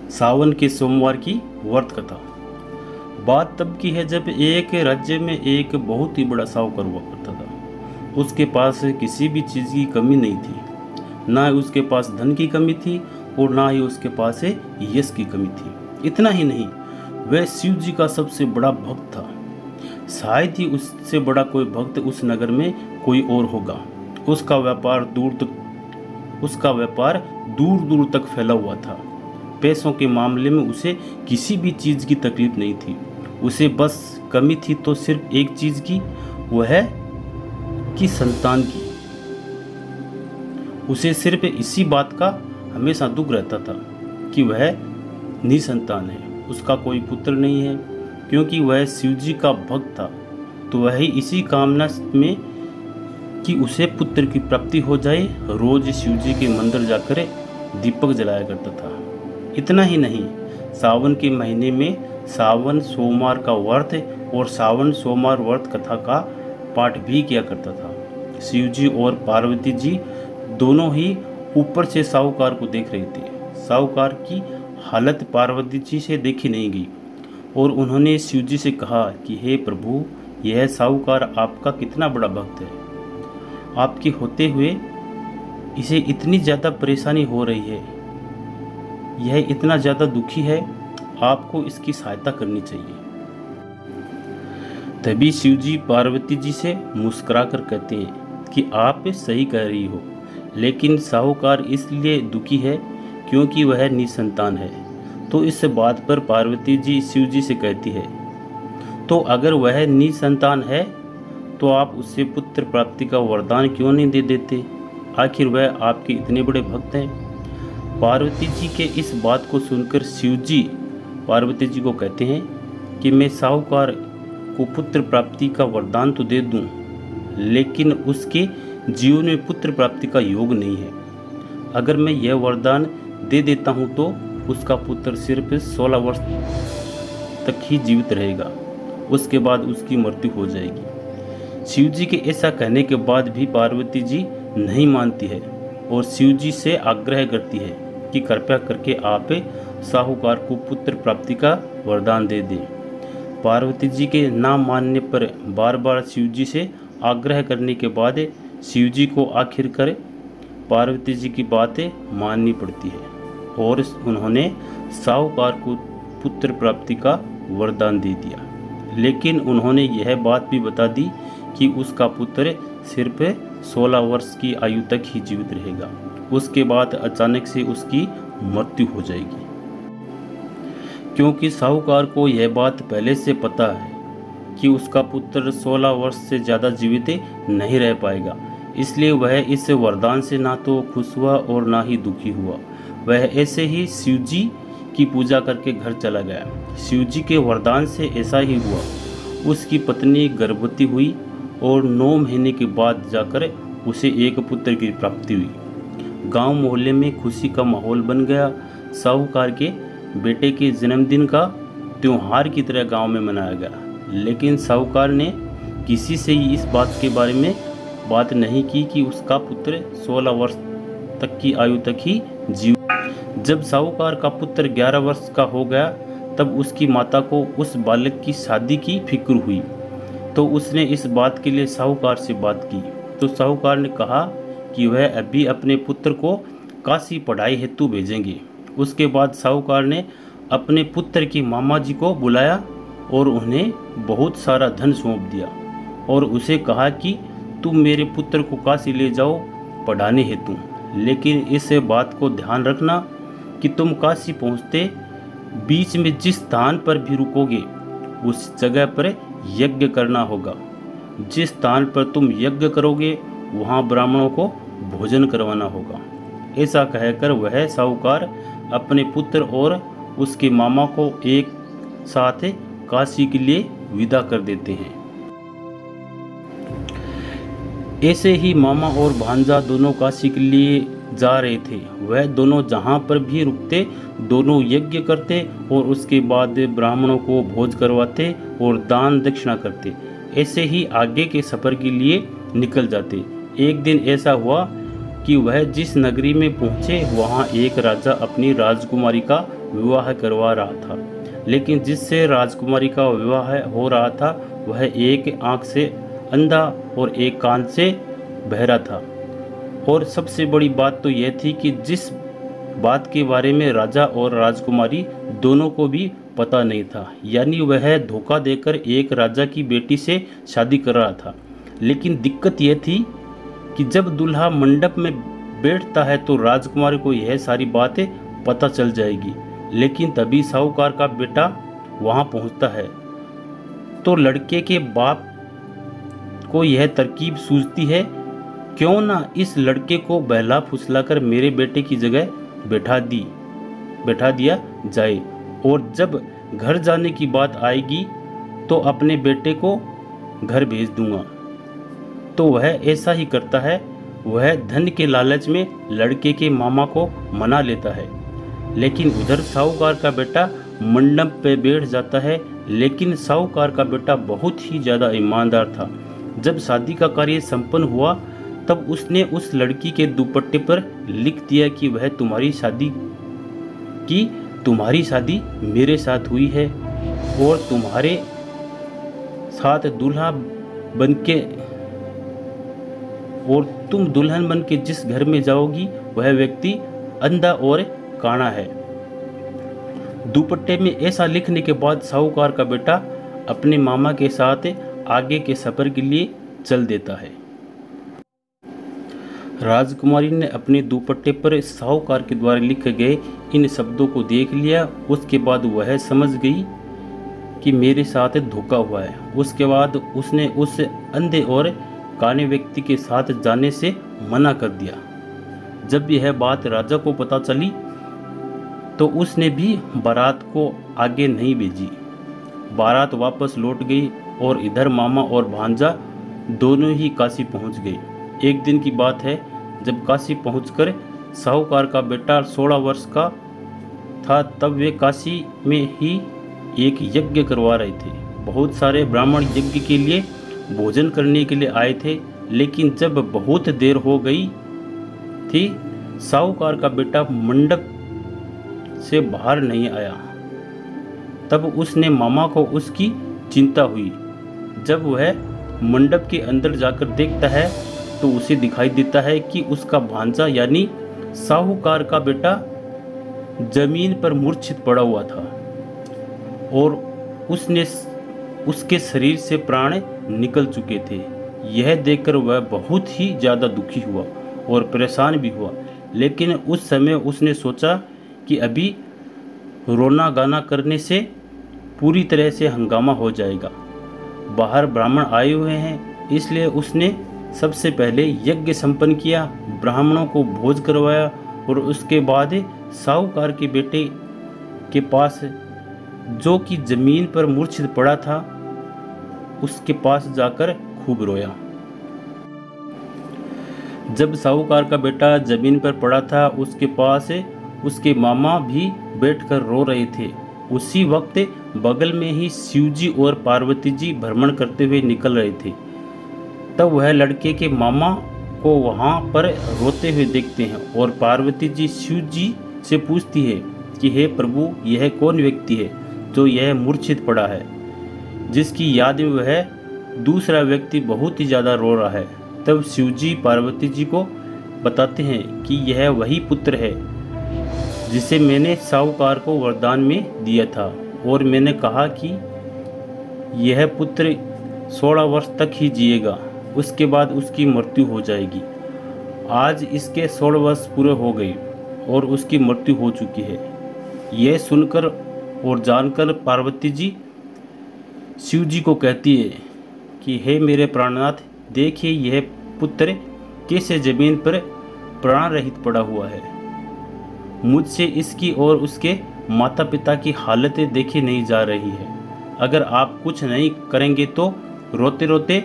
सावन के सोमवार की व्रत कथा। बात तब की है जब एक राज्य में एक बहुत ही बड़ा साहूकार हुआ करता था। उसके पास किसी भी चीज़ की कमी नहीं थी, ना ही उसके पास धन की कमी थी और ना ही उसके पास यश की कमी थी। इतना ही नहीं, वह शिव जी का सबसे बड़ा भक्त था। शायद ही उससे बड़ा कोई भक्त उस नगर में कोई और होगा। उसका व्यापार दूर दूर तक फैला हुआ था। पैसों के मामले में उसे किसी भी चीज़ की तकलीफ नहीं थी। उसे बस कमी थी तो सिर्फ एक चीज़ की, वह है कि संतान की। उसे सिर्फ इसी बात का हमेशा दुख रहता था कि वह निसंतान है, उसका कोई पुत्र नहीं है। क्योंकि वह शिव जी का भक्त था तो वह इसी कामना में कि उसे पुत्र की प्राप्ति हो जाए रोज शिव जी के मंदिर जाकर दीपक जलाया करता था। इतना ही नहीं, सावन के महीने में सावन सोमवार का व्रत और सावन सोमवार व्रत कथा का पाठ भी किया करता था। शिव जी और पार्वती जी दोनों ही ऊपर से साहूकार को देख रहे थे। साहूकार की हालत पार्वती जी से देखी नहीं गई और उन्होंने शिव जी से कहा कि हे प्रभु, यह साहूकार आपका कितना बड़ा भक्त है। आपके होते हुए इसे इतनी ज़्यादा परेशानी हो रही है, यह इतना ज़्यादा दुखी है, आपको इसकी सहायता करनी चाहिए। तभी शिव जी पार्वती जी से मुस्कुराकर कहते हैं कि आप सही कह रही हो, लेकिन साहूकार इसलिए दुखी है क्योंकि वह निसंतान है। तो इस बात पर पार्वती जी शिव जी से कहती है, तो अगर वह निसंतान है तो आप उससे पुत्र प्राप्ति का वरदान क्यों नहीं दे देते? आखिर वह आपके इतने बड़े भक्त हैं। पार्वती जी के इस बात को सुनकर शिव जी पार्वती जी को कहते हैं कि मैं साहूकार को पुत्र प्राप्ति का वरदान तो दे दूं, लेकिन उसके जीवन में पुत्र प्राप्ति का योग नहीं है। अगर मैं यह वरदान दे देता हूं तो उसका पुत्र सिर्फ 16 वर्ष तक ही जीवित रहेगा, उसके बाद उसकी मृत्यु हो जाएगी। शिव जी के ऐसा कहने के बाद भी पार्वती जी नहीं मानती है और शिव जी से आग्रह करती है कि कृपया करके आप साहूकार को पुत्र प्राप्ति का वरदान दे दें। पार्वती जी के ना मानने पर बार बार शिव जी से आग्रह करने के बाद शिव जी को आखिरकार पार्वती जी की बातें माननी पड़ती है और उन्होंने साहूकार को पुत्र प्राप्ति का वरदान दे दिया। लेकिन उन्होंने यह बात भी बता दी कि उसका पुत्र सिर्फ 16 वर्ष की आयु तक ही जीवित रहेगा, उसके बाद अचानक से उसकी मृत्यु हो जाएगी। क्योंकि साहूकार को यह बात पहले से पता है कि उसका पुत्र 16 वर्ष से ज़्यादा जीवित नहीं रह पाएगा, इसलिए वह इस वरदान से ना तो खुश हुआ और ना ही दुखी हुआ। वह ऐसे ही शिव जी की पूजा करके घर चला गया। शिव जी के वरदान से ऐसा ही हुआ। उसकी पत्नी गर्भवती हुई और 9 महीने के बाद जाकर उसे एक पुत्र की प्राप्ति हुई। गांव मोहल्ले में खुशी का माहौल बन गया। साहूकार के बेटे के जन्मदिन का त्योहार की तरह गांव में मनाया गया, लेकिन साहूकार ने किसी से ही इस बात के बारे में बात नहीं की कि उसका पुत्र 16 वर्ष तक की आयु तक ही जीव। जब साहूकार का पुत्र 11 वर्ष का हो गया तब उसकी माता को उस बालक की शादी की फिक्र हुई, तो उसने इस बात के लिए साहूकार से बात की। तो साहूकार ने कहा कि वह अभी अपने पुत्र को काशी पढ़ाई हेतु भेजेंगे। उसके बाद साहूकार ने अपने पुत्र की मामा जी को बुलाया और उन्हें बहुत सारा धन सौंप दिया और उसे कहा कि तुम मेरे पुत्र को काशी ले जाओ पढ़ाने हेतु, लेकिन इस बात को ध्यान रखना कि तुम काशी पहुँचते बीच में जिस स्थान पर भी रुकोगे उस जगह पर यज्ञ करना होगा। जिस स्थान पर तुम यज्ञ करोगे वहाँ ब्राह्मणों को भोजन करवाना होगा। ऐसा कहकर वह साहूकार अपने पुत्र और उसके मामा को एक साथ काशी के लिए विदा कर देते हैं। ऐसे ही मामा और भांजा दोनों काशी के लिए जा रहे थे। वह दोनों जहाँ पर भी रुकते दोनों यज्ञ करते और उसके बाद ब्राह्मणों को भोज करवाते और दान दक्षिणा करते। ऐसे ही आगे के सफ़र के लिए निकल जाते। एक दिन ऐसा हुआ कि वह जिस नगरी में पहुँचे वहाँ एक राजा अपनी राजकुमारी का विवाह करवा रहा था, लेकिन जिससे राजकुमारी का विवाह हो रहा था वह एक आंख से अंधा और एक कान से बहरा था। और सबसे बड़ी बात तो यह थी कि जिस बात के बारे में राजा और राजकुमारी दोनों को भी पता नहीं था, यानी वह धोखा देकर एक राजा की बेटी से शादी कर रहा था। लेकिन दिक्कत यह थी कि जब दूल्हा मंडप में बैठता है तो राजकुमारी को यह सारी बातें पता चल जाएगी। लेकिन तभी साहूकार का बेटा वहां पहुंचता है तो लड़के के बाप को यह तरकीब सूझती है, क्यों ना इस लड़के को बहला फुसलाकर मेरे बेटे की जगह बैठा दिया जाए, और जब घर जाने की बात आएगी तो अपने बेटे को घर भेज दूंगा। तो वह ऐसा ही करता है। वह धन के लालच में लड़के के मामा को मना लेता है, लेकिन उधर साहूकार का बेटा मंडप पे बैठ जाता है। लेकिन साहूकार का बेटा बहुत ही ज़्यादा ईमानदार था। जब शादी का कार्य संपन्न हुआ तब उसने उस लड़की के दुपट्टे पर लिख दिया कि वह तुम्हारी शादी मेरे साथ हुई है और तुम्हारे साथ तुम दुल्हन बन के जिस घर में जाओगी वह व्यक्ति अंधा और काना है। दुपट्टे में ऐसा लिखने के बाद साहूकार का बेटा अपने मामा के साथ आगे के सफर के लिए चल देता है। राजकुमारी ने अपने दुपट्टे पर साहूकार के द्वारा लिखे गए इन शब्दों को देख लिया। उसके बाद वह समझ गई कि मेरे साथ धोखा हुआ है। उसके बाद उसने उस अंधे और काने व्यक्ति के साथ जाने से मना कर दिया। जब यह बात राजा को पता चली तो उसने भी बारात को आगे नहीं भेजी। बारात वापस लौट गई और इधर मामा और भांजा दोनों ही काशी पहुंच गए। एक दिन की बात है, जब काशी पहुंचकर साहूकार का बेटा 16 वर्ष का था तब वे काशी में ही एक यज्ञ करवा रहे थे। बहुत सारे ब्राह्मण यज्ञ के लिए भोजन करने के लिए आए थे, लेकिन जब बहुत देर हो गई थी साहूकार का बेटा मंडप से बाहर नहीं आया। तब उसने मामा को उसकी चिंता हुई। जब वह मंडप के अंदर जाकर देखता है तो उसे दिखाई देता है कि उसका भांजा यानी साहूकार का बेटा जमीन पर मूर्छित पड़ा हुआ था और उसके शरीर से प्राण निकल चुके थे। यह देखकर वह बहुत ही ज़्यादा दुखी हुआ और परेशान भी हुआ, लेकिन उस समय उसने सोचा कि अभी रोना गाना करने से पूरी तरह से हंगामा हो जाएगा। बाहर ब्राह्मण आए हुए हैं, इसलिए उसने सबसे पहले यज्ञ संपन्न किया, ब्राह्मणों को भोज करवाया और उसके बाद साहूकार के बेटे के पास जो कि जमीन पर मूर्छित पड़ा था उसके पास जाकर खूब रोया। जब साहूकार का बेटा जमीन पर पड़ा था उसके पास उसके मामा भी बैठकर रो रहे थे। उसी वक्त बगल में ही शिवजी और पार्वती जी भ्रमण करते हुए निकल रहे थे। तब वह लड़के के मामा को वहां पर रोते हुए देखते हैं और पार्वती जी शिव जी से पूछती है कि हे प्रभु, यह कौन व्यक्ति है जो यह मूर्छित पड़ा है, जिसकी याद में वह दूसरा व्यक्ति बहुत ही ज़्यादा रो रहा है। तब शिवजी पार्वती जी को बताते हैं कि यह वही पुत्र है जिसे मैंने साहूकार को वरदान में दिया था और मैंने कहा कि यह पुत्र 16 वर्ष तक ही जिएगा, उसके बाद उसकी मृत्यु हो जाएगी। आज इसके 16 वर्ष पूरे हो गए और उसकी मृत्यु हो चुकी है। यह सुनकर और जानकर पार्वती जी शिव जी को कहती है कि हे मेरे प्राणनाथ, देखिए यह पुत्र कैसे जमीन पर प्राण रहित पड़ा हुआ है। मुझसे इसकी और उसके माता पिता की हालतें देखी नहीं जा रही है। अगर आप कुछ नहीं करेंगे तो रोते रोते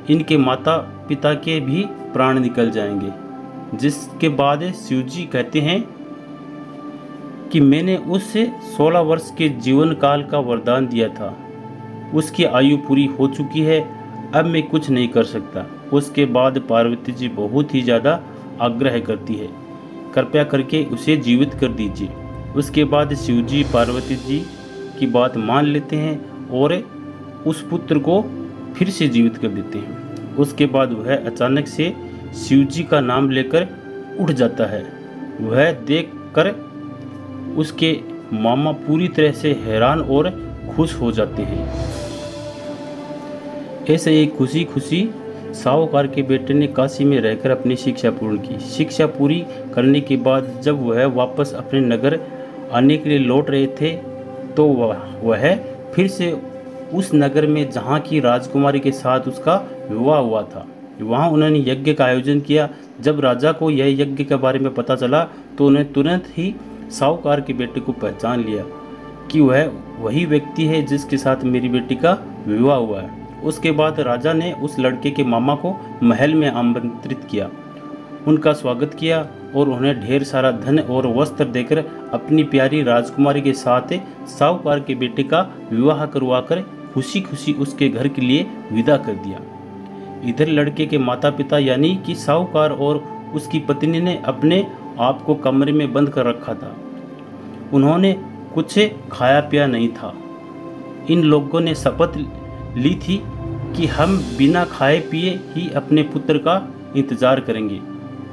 इनके माता पिता के भी प्राण निकल जाएंगे। जिसके बाद शिवजी कहते हैं कि मैंने उससे 16 वर्ष के जीवन काल का वरदान दिया था, उसकी आयु पूरी हो चुकी है, अब मैं कुछ नहीं कर सकता। उसके बाद पार्वती जी बहुत ही ज़्यादा आग्रह करती है, कृपया करके उसे जीवित कर दीजिए। उसके बाद शिव जी पार्वती जी की बात मान लेते हैं और उस पुत्र को फिर से जीवित कर देते हैं। उसके बाद वह अचानक से शिव जी का नाम लेकर उठ जाता है। वह देखकर उसके मामा पूरी तरह से हैरान और खुश हो जाते हैं। ऐसे ही खुशी खुशी साहूकार के बेटे ने काशी में रहकर अपनी शिक्षा पूर्ण की। शिक्षा पूरी करने के बाद जब वह वापस अपने नगर आने के लिए लौट रहे थे तो वह फिर से उस नगर में जहाँ की राजकुमारी के साथ उसका विवाह हुआ था, वहाँ उन्होंने यज्ञ का आयोजन किया। जब राजा को यह यज्ञ के बारे में पता चला तो उन्हें तुरंत ही साहूकार के बेटे को पहचान लिया कि वह वही व्यक्ति है जिसके साथ मेरी बेटी का विवाह हुआ है। उसके बाद राजा ने उस लड़के के मामा को महल में आमंत्रित किया, उनका स्वागत किया और उन्हें ढेर सारा धन और वस्त्र देकर अपनी प्यारी राजकुमारी के साथ साहूकार के बेटे का विवाह करवाकर खुशी खुशी उसके घर के लिए विदा कर दिया। इधर लड़के के माता पिता यानी कि साहूकार और उसकी पत्नी ने अपने आप को कमरे में बंद कर रखा था। उन्होंने कुछ खाया पिया नहीं था। इन लोगों ने शपथ ली थी कि हम बिना खाए पिए ही अपने पुत्र का इंतजार करेंगे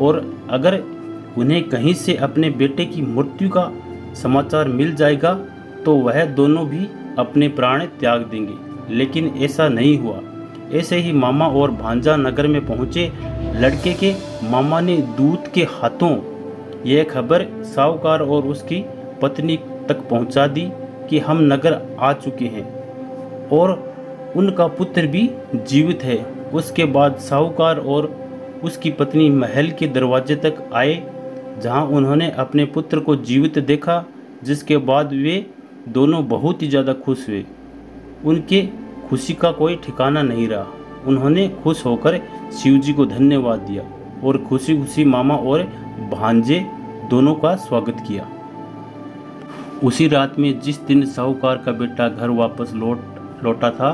और अगर उन्हें कहीं से अपने बेटे की मृत्यु का समाचार मिल जाएगा तो वह दोनों भी अपने प्राण त्याग देंगे। लेकिन ऐसा नहीं हुआ। ऐसे ही मामा और भांजा नगर में पहुंचे। लड़के के मामा ने दूत के हाथों यह खबर साहूकार और उसकी पत्नी तक पहुंचा दी कि हम नगर आ चुके हैं और उनका पुत्र भी जीवित है। उसके बाद साहूकार और उसकी पत्नी महल के दरवाजे तक आए जहां उन्होंने अपने पुत्र को जीवित देखा, जिसके बाद वे दोनों बहुत ही ज़्यादा खुश हुए। उनके खुशी का कोई ठिकाना नहीं रहा। उन्होंने खुश होकर शिव जी को धन्यवाद दिया और खुशी खुशी मामा और भांजे दोनों का स्वागत किया। उसी रात में जिस दिन साहूकार का बेटा घर वापस लौटा था,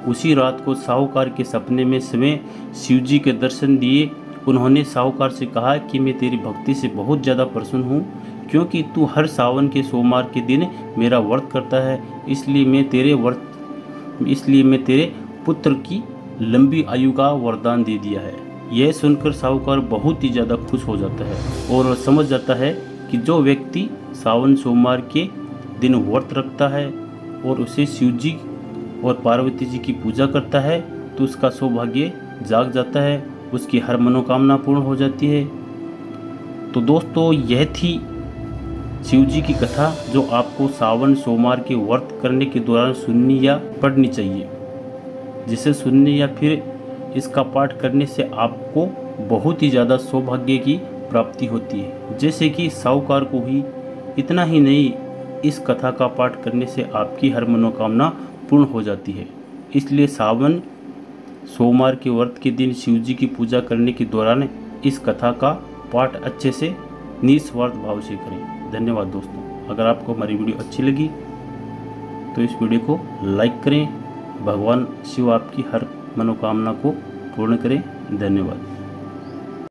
उसी रात को साहूकार के सपने में समय शिव जी के दर्शन दिए। उन्होंने साहूकार से कहा कि मैं तेरी भक्ति से बहुत ज़्यादा प्रसन्न हूँ, क्योंकि तू हर सावन के सोमवार के दिन मेरा व्रत करता है, इसलिए मैं तेरे पुत्र की लंबी आयु का वरदान दे दिया है। यह सुनकर साहूकार बहुत ही ज़्यादा खुश हो जाता है और समझ जाता है कि जो व्यक्ति सावन सोमवार के दिन व्रत रखता है और उसे शिव जी और पार्वती जी की पूजा करता है तो उसका सौभाग्य जाग जाता है, उसकी हर मनोकामना पूर्ण हो जाती है। तो दोस्तों, यह थी शिव जी की कथा जो आपको सावन सोमवार के व्रत करने के दौरान सुननी या पढ़नी चाहिए, जिसे सुनने या फिर इसका पाठ करने से आपको बहुत ही ज़्यादा सौभाग्य की प्राप्ति होती है। जैसे कि साहूकार को ही इतना ही नहीं, इस कथा का पाठ करने से आपकी हर मनोकामना पूर्ण हो जाती है। इसलिए सावन सोमवार के व्रत के दिन शिव जी की पूजा करने के दौरान इस कथा का पाठ अच्छे से निस्वार्थ भाव से करें। धन्यवाद दोस्तों। अगर आपको हमारी वीडियो अच्छी लगी तो इस वीडियो को लाइक करें। भगवान शिव आपकी हर मनोकामना को पूर्ण करें। धन्यवाद।